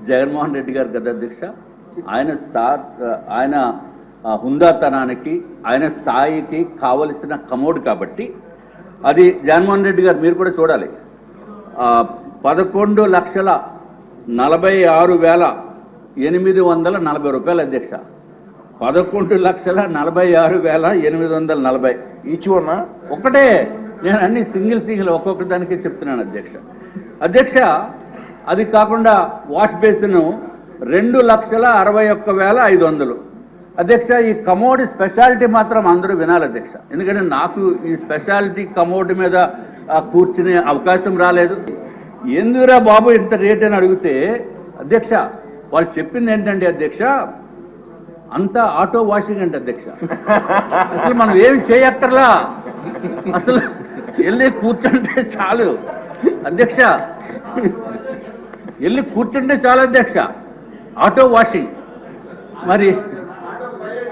జగన్మోహన్ రెడ్డి గారు కదా అధ్యక్ష. ఆయన హుందాతనానికి ఆయన స్థాయికి కావలసిన కమోడ్ కాబట్టి అది జగన్మోహన్ రెడ్డి గారు మీరు కూడా చూడాలి. 11,46,840 రూపాయలు అధ్యక్ష. 11,46,840 ఈచ్ వన్ ఒకటే. నేను అన్ని సింగిల్ ఒక్కొక్క దానికి చెప్తున్నాను అధ్యక్ష. అది కాకుండా వాష్ బేసిన్ 2,61,500 అధ్యక్ష. ఈ కమోడ్ స్పెషాలిటీ మాత్రం అందరూ వినాలి అధ్యక్ష, ఎందుకంటే నాకు ఈ స్పెషాలిటీ కమోడ్ మీద కూర్చునే అవకాశం రాలేదు. ఎందుకురా బాబు ఇంత రేట్ అని అడిగితే అధ్యక్ష వాళ్ళు చెప్పింది ఏంటంటే అధ్యక్ష, అంతా ఆటో వాషింగ్ అంటే అధ్యక్ష. అసలు మనం ఏమి చేయక్కర్లా, అసలు వెళ్ళి కూర్చుంటే చాలు అధ్యక్ష, వెళ్ళి కూర్చుంటే చాలు అధ్యక్ష, ఆటో వాషింగ్. మరి